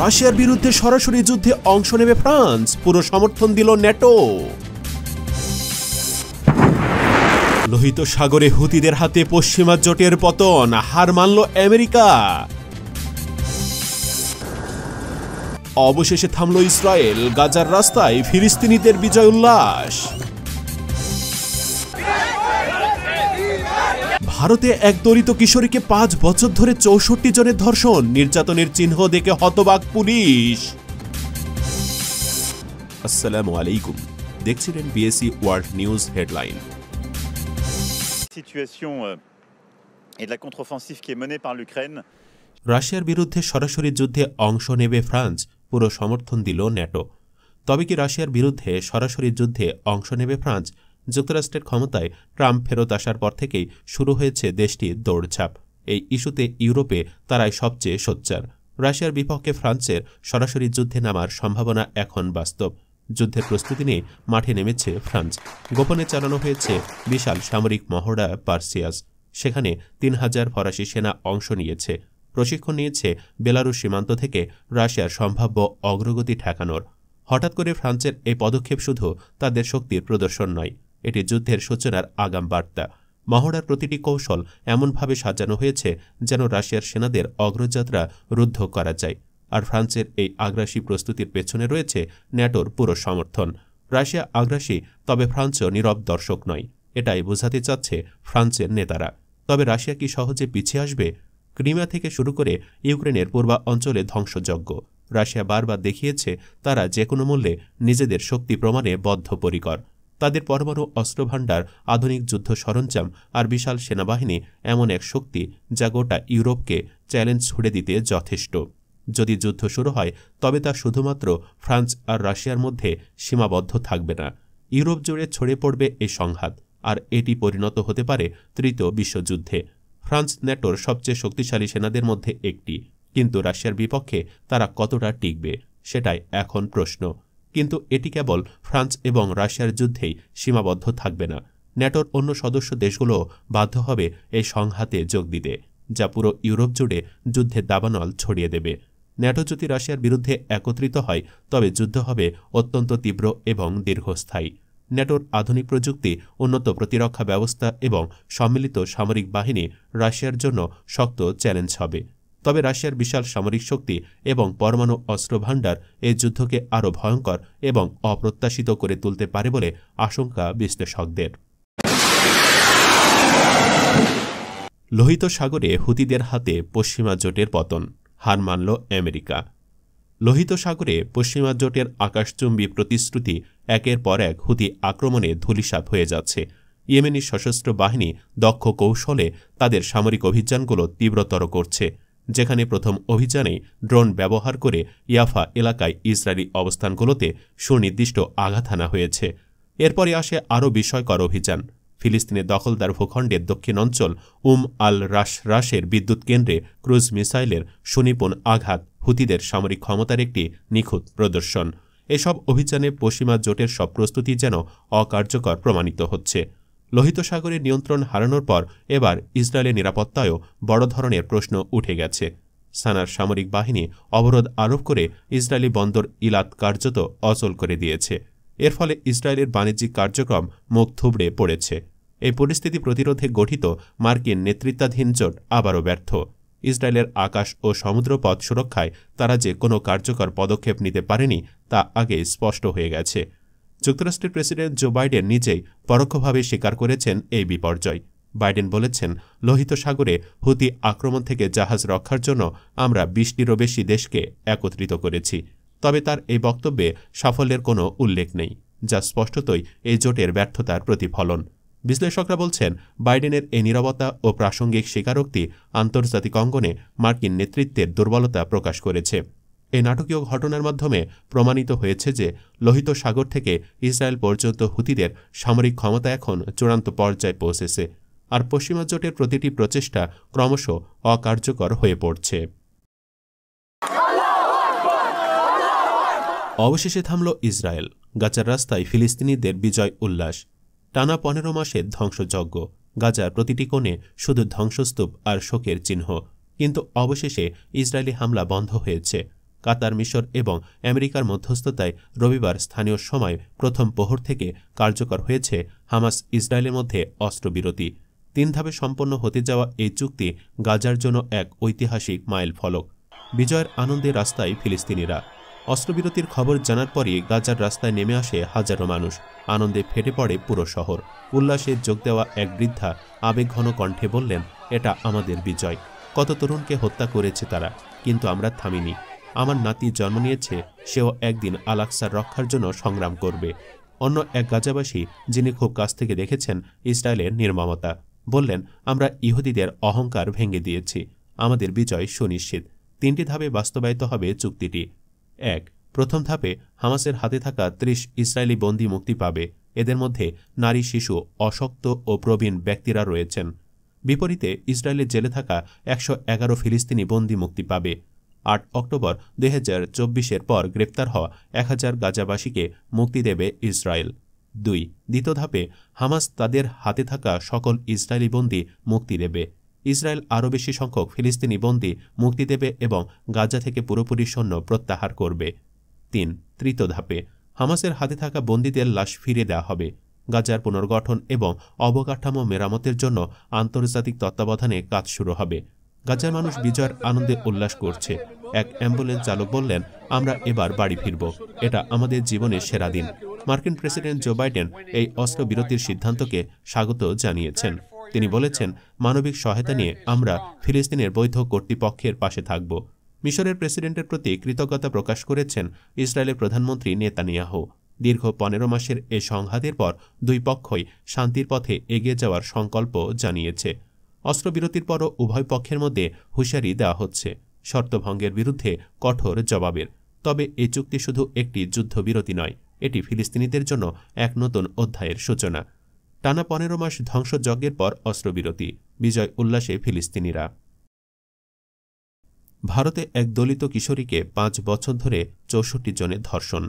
রাশিয়ার বিরুদ্ধে সরাসরি যুদ্ধে অংশ নেবে ফ্রান্স, পুরো সমর্থন দিল ন্যাটো। লোহিত সাগরে হুতিদের হাতে পশ্চিমা জোটের পতন, হার মানল আমেরিকা। অবশেষে থামল ইসরায়েল, গাজার রাস্তায় ফিলিস্তিনিদের বিজয় উল্লাস। ভারতে এক দলিত কিশোরীকে 5 বছর ধরে 64 জনের ধর্ষণ, নির্যাতনের চিহ্ন দেখে হতবাক পুলিশ। আসসালামু আলাইকুম, দেখছিলেন বিএসি ওয়ার্ল্ড নিউজ হেডলাইন। রাশিয়ার বিরুদ্ধে সরাসরি যুদ্ধে অংশ নেবে ফ্রান্স, পুরো সমর্থন দিল ন্যাটো। তবে কি রাশিয়ার বিরুদ্ধে সরাসরি যুদ্ধে অংশ নেবে ফ্রান্স? যুক্তরাষ্ট্রের ক্ষমতায় ট্রাম্প ফেরত আসার পর থেকেই শুরু হয়েছে দেশটির দৌড়ঝাঁপ। এই ইস্যুতে ইউরোপে তারাই সবচেয়ে সোচ্চার। রাশিয়ার বিপক্ষে ফ্রান্সের সরাসরি যুদ্ধে নামার সম্ভাবনা এখন বাস্তব। যুদ্ধের প্রস্তুতি নিয়ে মাঠে নেমেছে ফ্রান্স। গোপনে চালানো হয়েছে বিশাল সামরিক মহড়া পার্সিয়াস। সেখানে 3000 ফরাসি সেনা অংশ নিয়েছে। প্রশিক্ষণ নিয়েছে বেলারুশ সীমান্ত থেকে রাশিয়ার সম্ভাব্য অগ্রগতি ঠেকানোর। হঠাৎ করে ফ্রান্সের এই পদক্ষেপ শুধু তাদের শক্তির প্রদর্শন নয়, এটি যুদ্ধের সূচনার আগাম বার্তা। মহড়ার প্রতিটি কৌশল এমনভাবে সাজানো হয়েছে যেন রাশিয়ার সেনাদের অগ্রযাত্রা রুদ্ধ করা যায়। আর ফ্রান্সের এই আগ্রাসী প্রস্তুতির পেছনে রয়েছে ন্যাটোর পুরো সমর্থন। রাশিয়া আগ্রাসী, তবে ফ্রান্সও নীরব দর্শক নয়, এটাই বোঝাতে চাচ্ছে ফ্রান্সের নেতারা। তবে রাশিয়া কি সহজে পিছিয়ে আসবে? ক্রিমিয়া থেকে শুরু করে ইউক্রেনের পূর্বাঞ্চলে ধ্বংসযজ্ঞ। রাশিয়া বারবার দেখিয়েছে তারা যে কোনো মূল্যে নিজেদের শক্তি প্রমাণে বদ্ধপরিকর। তাদের পরমাণু অস্ত্রভাণ্ডার, আধুনিক যুদ্ধ সরঞ্জাম আর বিশাল সেনাবাহিনী এমন এক শক্তি যা গোটা ইউরোপকে চ্যালেঞ্জ ছুড়ে দিতে যথেষ্ট। যদি যুদ্ধ শুরু হয় তবে তা শুধুমাত্র ফ্রান্স আর রাশিয়ার মধ্যে সীমাবদ্ধ থাকবে না। ইউরোপ জুড়ে ছড়িয়ে পড়বে এই সংঘাত, আর এটি পরিণত হতে পারে তৃতীয় বিশ্বযুদ্ধে। ফ্রান্স ন্যাটোর সবচেয়ে শক্তিশালী সেনাদের মধ্যে একটি, কিন্তু রাশিয়ার বিপক্ষে তারা কতটা টিকবে সেটাই এখন প্রশ্ন। কিন্তু এটি কেবল ফ্রান্স এবং রাশিয়ার যুদ্ধেই সীমাবদ্ধ থাকবে না। ন্যাটোর অন্য সদস্য দেশগুলোও বাধ্য হবে এই সংঘাতে যোগ দিতে, যা পুরো ইউরোপ জুড়ে যুদ্ধের দাবানল ছড়িয়ে দেবে। ন্যাটো যদি রাশিয়ার বিরুদ্ধে একত্রিত হয় তবে যুদ্ধ হবে অত্যন্ত তীব্র এবং দীর্ঘস্থায়ী। ন্যাটোর আধুনিক প্রযুক্তি, উন্নত প্রতিরক্ষা ব্যবস্থা এবং সম্মিলিত সামরিক বাহিনী রাশিয়ার জন্য শক্ত চ্যালেঞ্জ হবে। তবে রাশিয়ার বিশাল সামরিক শক্তি এবং পরমাণু অস্ত্রভাণ্ডার এই যুদ্ধকে আরও ভয়ঙ্কর এবং অপ্রত্যাশিত করে তুলতে পারে বলে আশঙ্কা বিশ্লেষকদের। লোহিত সাগরে হুতিদের হাতে পশ্চিমা জোটের পতন, হার মানল আমেরিকা। লোহিত সাগরে পশ্চিমা জোটের আকাশচুম্বী প্রতিশ্রুতি একের পর এক হুতি আক্রমণে ধূলিসাৎ হয়ে যাচ্ছে। ইয়েমেনি সশস্ত্র বাহিনী দক্ষ কৌশলে তাদের সামরিক অভিযানগুলো তীব্রতর করছে। যেখানে প্রথম অভিযানেই ড্রোন ব্যবহার করে ইয়াফা এলাকায় ইসরায়েলি অবস্থানগুলোতে সুনির্দিষ্ট আঘাত হানা হয়েছে। এরপরে আসে আরও বিস্ময়কর অভিযান। ফিলিস্তিনের দখলদার ভূখণ্ডের দক্ষিণ অঞ্চল আল রাশের বিদ্যুৎ কেন্দ্রে ক্রুজ মিসাইলের সুনিপুণ আঘাত হুতিদের সামরিক ক্ষমতার একটি নিখুঁত প্রদর্শন। এসব অভিযানে পশ্চিমা জোটের সব প্রস্তুতি যেন অকার্যকর প্রমাণিত হচ্ছে। লোহিত সাগরের নিয়ন্ত্রণ হারানোর পর এবার ইসরায়েলের নিরাপত্তায়ও বড় ধরনের প্রশ্ন উঠে গেছে। সানার সামরিক বাহিনী অবরোধ আরোপ করে ইসরায়েলি বন্দর ইলাত কার্যত অচল করে দিয়েছে। এর ফলে ইসরায়েলের বাণিজ্যিক কার্যক্রম মুখ থুবড়ে পড়েছে। এই পরিস্থিতি প্রতিরোধে গঠিত মার্কিন নেতৃত্বাধীন জোট আবারও ব্যর্থ। ইসরায়েলের আকাশ ও সমুদ্রপথ সুরক্ষায় তারা যে কোনো কার্যকর পদক্ষেপ নিতে পারেনি তা আগেই স্পষ্ট হয়ে গেছে। যুক্তরাষ্ট্রের প্রেসিডেন্ট জো বাইডেন নিজেই পরোক্ষভাবে স্বীকার করেছেন এই বিপর্যয়। বাইডেন বলেছেন, লোহিত সাগরে হুতি আক্রমণ থেকে জাহাজ রক্ষার জন্য আমরা 20টিরও বেশি দেশকে একত্রিত করেছি। তবে তার এই বক্তব্যে সাফল্যের কোনো উল্লেখ নেই, যা স্পষ্টতই এই জোটের ব্যর্থতার প্রতিফলন। বিশ্লেষকরা বলছেন, বাইডেনের এই নীরবতা ও প্রাসঙ্গিক স্বীকারোক্তি আন্তর্জাতিক অঙ্গনে মার্কিন নেতৃত্বের দুর্বলতা প্রকাশ করেছে। এই নাটকীয় ঘটনার মাধ্যমে প্রমাণিত হয়েছে যে লোহিত সাগর থেকে ইসরায়েল পর্যন্ত হুতিদের সামরিক ক্ষমতা এখন চূড়ান্ত পর্যায়ে পৌঁছেছে, আর পশ্চিমা জোটের প্রতিটি প্রচেষ্টা ক্রমশ অকার্যকর হয়ে পড়ছে। অবশেষে থামল ইসরায়েল, গাজার রাস্তায় ফিলিস্তিনিদের বিজয় উল্লাস। টানা 15 মাসের ধ্বংসযজ্ঞ, গাজার প্রতিটি কোণে শুধু ধ্বংসস্তূপ আর শোকের চিহ্ন। কিন্তু অবশেষে ইসরায়েলি হামলা বন্ধ হয়েছে। ফিলিস্তিনিদের বিজয় উল্লাস। টানা 15 মাসের ধ্বংসযজ্ঞ, গাজার প্রতিটি কোণে শুধু ধ্বংসস্তূপ আর শোকের চিহ্ন। কিন্তু অবশেষে ইসরায়েলি হামলা বন্ধ হয়েছে। কাতার, মিশর এবং আমেরিকার মধ্যস্থতায় রবিবার স্থানীয় সময় প্রথম প্রহর থেকে কার্যকর হয়েছে হামাস ইসরায়েলের মধ্যে অস্ত্রবিরতি। 3 ধাপে সম্পন্ন হতে যাওয়া এই চুক্তি গাজার জন্য এক ঐতিহাসিক মাইল ফলক। বিজয়ের আনন্দে রাস্তায় ফিলিস্তিনিরা। অস্ত্রবিরতির খবর জানার পরই গাজার রাস্তায় নেমে আসে হাজারো মানুষ। আনন্দে ফেটে পড়ে পুরো শহর। উল্লাসে যোগ দেওয়া এক বৃদ্ধা আবেগঘন কণ্ঠে বললেন, এটা আমাদের বিজয়। কত তরুণকে হত্যা করেছে তারা, কিন্তু আমরা থামিনি। আমার নাতি জন্ম নিয়েছে, সেও একদিন আল আকসার রক্ষার জন্য সংগ্রাম করবে। অন্য এক গাজাবাসী, যিনি খুব কাছ থেকে দেখেছেন ইসরায়েলের নির্মমতা, বললেন, আমরা ইহুদিদের অহংকার ভেঙে দিয়েছি। আমাদের বিজয় সুনিশ্চিত। 3টি ধাপে বাস্তবায়িত হবে চুক্তিটি। 1. প্রথম ধাপে হামাসের হাতে থাকা 30 ইসরায়েলি বন্দী মুক্তি পাবে। এদের মধ্যে নারী, শিশু, অশক্ত ও প্রবীণ ব্যক্তিরা রয়েছেন। বিপরীতে ইসরায়েলের জেলে থাকা 111 ফিলিস্তিনি বন্দী মুক্তি পাবে। 8 অক্টোবর 2024-এর পর গ্রেপ্তার হওয়া 1000 গাজাবাসীকে মুক্তি দেবে ইসরায়েল। 2. দ্বিতীয় ধাপে হামাস তাদের হাতে থাকা সকল ইসরায়েলি বন্দী মুক্তি দেবে। ইসরায়েল আরও বেশি সংখ্যক ফিলিস্তিনি বন্দী মুক্তি দেবে এবং গাজা থেকে পুরোপুরি সৈন্য প্রত্যাহার করবে। 3. তৃতীয় ধাপে হামাসের হাতে থাকা বন্দীদের লাশ ফিরিয়ে দেওয়া হবে। গাজার পুনর্গঠন এবং অবকাঠামো মেরামতের জন্য আন্তর্জাতিক তত্ত্বাবধানে কাজ শুরু হবে। গাজার মানুষ বিজয়ের আনন্দে উল্লাস করছে। এক অ্যাম্বুলেন্স চালক বললেন, আমরা এবার বাড়ি ফিরব। এটা আমাদের জীবনের সেরা দিন। মার্কিন প্রেসিডেন্ট জো বাইডেন এই অস্ত্রবিরতির সিদ্ধান্তকে স্বাগত জানিয়েছেন। তিনি বলেছেন, মানবিক সহায়তা নিয়ে আমরা ফিলিস্তিনের বৈধ কর্তৃপক্ষের পাশে থাকব। মিশরের প্রেসিডেন্টের প্রতি কৃতজ্ঞতা প্রকাশ করেছেন ইসরায়েলের প্রধানমন্ত্রী নেতানিয়াহু। দীর্ঘ 15 মাসের এ সংঘাতের পর দুই পক্ষই শান্তির পথে এগিয়ে যাওয়ার সংকল্প জানিয়েছে। অস্ত্রবিরতির পরও উভয় পক্ষের মধ্যে হুঁশিয়ারি দেওয়া হচ্ছে শর্তভঙ্গের বিরুদ্ধে কঠোর জবাবের। তবে এই চুক্তি শুধু একটি যুদ্ধবিরতি নয়, এটি ফিলিস্তিনিদের জন্য এক নতুন অধ্যায়ের সূচনা। টানা 15 মাস ধ্বংসযজ্ঞের পর অস্ত্রবিরতি, বিজয় উল্লাসে ফিলিস্তিনিরা। ভারতে এক দলিত কিশোরীকে 5 বছর ধরে 64 জনের ধর্ষণ।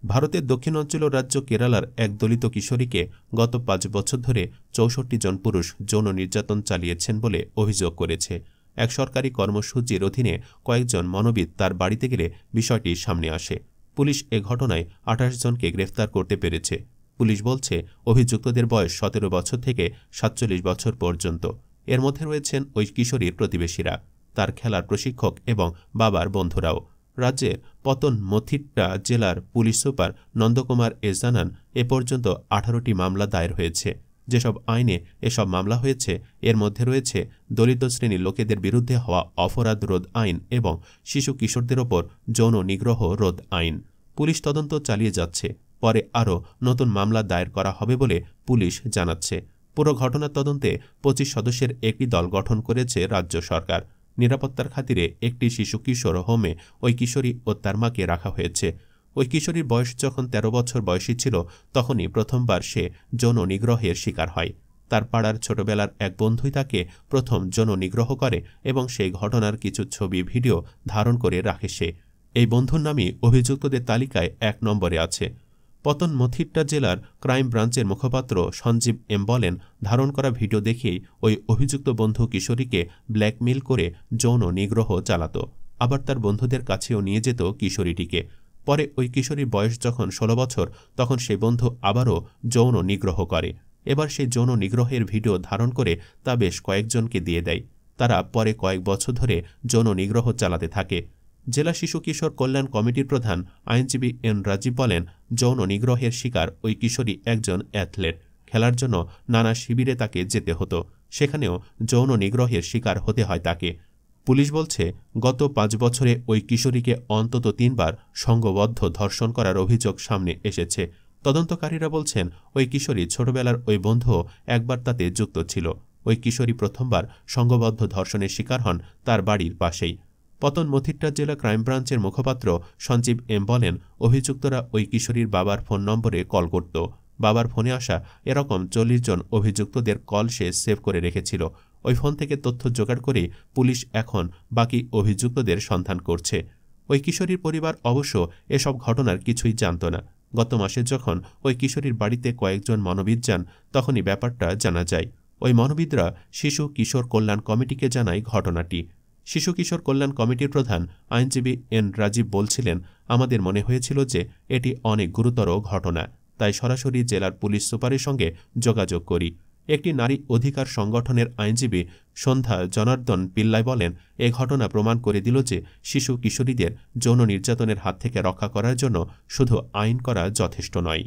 ভারতের দক্ষিণাঞ্চলীয় রাজ্য কেরালার এক দলিত কিশোরীকে গত 5 বছর ধরে 64 জন পুরুষ যৌন নির্যাতন চালিয়েছেন বলে অভিযোগ করেছে। এক সরকারি কর্মসূচির অধীনে কয়েকজন মনোবিদ তার বাড়িতে গেলে বিষয়টি সামনে আসে। পুলিশ এ ঘটনায় 28 জনকে গ্রেফতার করতে পেরেছে। পুলিশ বলছে, অভিযুক্তদের বয়স 17 বছর থেকে 47 বছর পর্যন্ত। এর মধ্যে রয়েছেন ওই কিশোরীর প্রতিবেশীরা, তার খেলার প্রশিক্ষক এবং বাবার বন্ধুরাও। রাজ্যের পতনমথিট্টা জেলার পুলিশ সুপার নন্দকুমার জানান, এ পর্যন্ত 18টি মামলা দায়ের হয়েছে। যেসব আইনে এসব মামলা হয়েছে এর মধ্যে রয়েছে দলিত শ্রেণীর লোকেদের বিরুদ্ধে হওয়া অপরাধ রোধ আইন এবং শিশু কিশোরদের ওপর যৌন নিগ্রহ রোধ আইন। পুলিশ তদন্ত চালিয়ে যাচ্ছে। পরে আরও নতুন মামলা দায়ের করা হবে বলে পুলিশ জানাচ্ছে। পুরো ঘটনার তদন্তে 25 সদস্যের একটি দল গঠন করেছে রাজ্য সরকার। নিরাপত্তার খাতিরে একটি শিশু কিশোর হোমে ওই কিশোরী ও তার মাকে রাখা হয়েছে। ওই কিশোরীর বয়স যখন 13 বছর বয়সী ছিল, তখনই প্রথমবার সে যৌন নিগ্রহের শিকার হয়। তার পাড়ার ছোটবেলার এক বন্ধুই তাকে প্রথম যৌন নিগ্রহ করে এবং সেই ঘটনার কিছু ছবি ভিডিও ধারণ করে রাখে সে। এই বন্ধুর নামই অভিযুক্তদের তালিকায় 1 নম্বরে আছে। পতনমথিট্টা জেলার ক্রাইম ব্রাঞ্চের মুখপাত্র সঞ্জীব এম বলেন, ধারণ করা ভিডিও দেখেই ওই অভিযুক্ত বন্ধু কিশোরীকে ব্ল্যাকমেইল করে যৌন নিগ্রহ চালাত। আবার তার বন্ধুদের কাছেও নিয়ে যেত কিশোরীটিকে। পরে ওই কিশোরীর বয়স যখন 16 বছর, তখন সেই বন্ধু আবারও যৌন নিগ্রহ করে। এবার সেই যৌন নিগ্রহের ভিডিও ধারণ করে তা বেশ কয়েকজনকে দিয়ে দেয়। তারা পরে কয়েক বছর ধরে যৌন নিগ্রহ চালাতে থাকে। জেলা শিশু কিশোর কল্যাণ কমিটির প্রধান আইনজীবী এন রাজীব বলেন, যৌন নিগ্রহের শিকার ওই কিশোরী একজন অ্যাথলেট। খেলার জন্য নানা শিবিরে তাকে যেতে হতো, সেখানেও যৌন নিগ্রহের শিকার হতে হয় তাকে। পুলিশ বলছে, গত 5 বছরে ওই কিশোরীকে অন্তত 3 বার সংঘবদ্ধ ধর্ষণ করার অভিযোগ সামনে এসেছে। তদন্তকারীরা বলছেন, ওই কিশোরী ছোটবেলার ওই বন্ধুও একবার তাতে যুক্ত ছিল। ওই কিশোরী প্রথমবার সংঘবদ্ধ ধর্ষণের শিকার হন তার বাড়ির পাশেই। পতনমথিট্টা জেলা ক্রাইম ব্রাঞ্চের মুখপাত্র সঞ্জীব এম বলেন, অভিযুক্তরা ওই কিশোরীর বাবার ফোন নম্বরে কল করত। বাবার ফোনে আসা এরকম 40 জন অভিযুক্তদের কল সে সেভ করে রেখেছিল। ওই ফোন থেকে তথ্য জোগাড় করে পুলিশ এখন বাকি অভিযুক্তদের সন্ধান করছে। ওই কিশোরীর পরিবার অবশ্য এসব ঘটনার কিছুই জানত না। গত মাসে যখন ওই কিশোরীর বাড়িতে কয়েকজন মনোবিদ যান, তখনই ব্যাপারটা জানা যায়। ওই মনোবিদরা শিশু কিশোর কল্যাণ কমিটিকে জানায় ঘটনাটি। শিশু কিশোর কল্যাণ কমিটির প্রধান আইনজীবী এন রাজীব বলছিলেন, আমাদের মনে হয়েছিল যে এটি অনেক গুরুতর ঘটনা, তাই সরাসরি জেলার পুলিশ সুপারের সঙ্গে যোগাযোগ করি। একটি নারী অধিকার সংগঠনের আইনজীবী সন্ধ্যা জনার্দন পিল্লাই বলেন, এ ঘটনা প্রমাণ করে দিল যে শিশু কিশোরীদের যৌন নির্যাতনের হাত থেকে রক্ষা করার জন্য শুধু আইন করা যথেষ্ট নয়।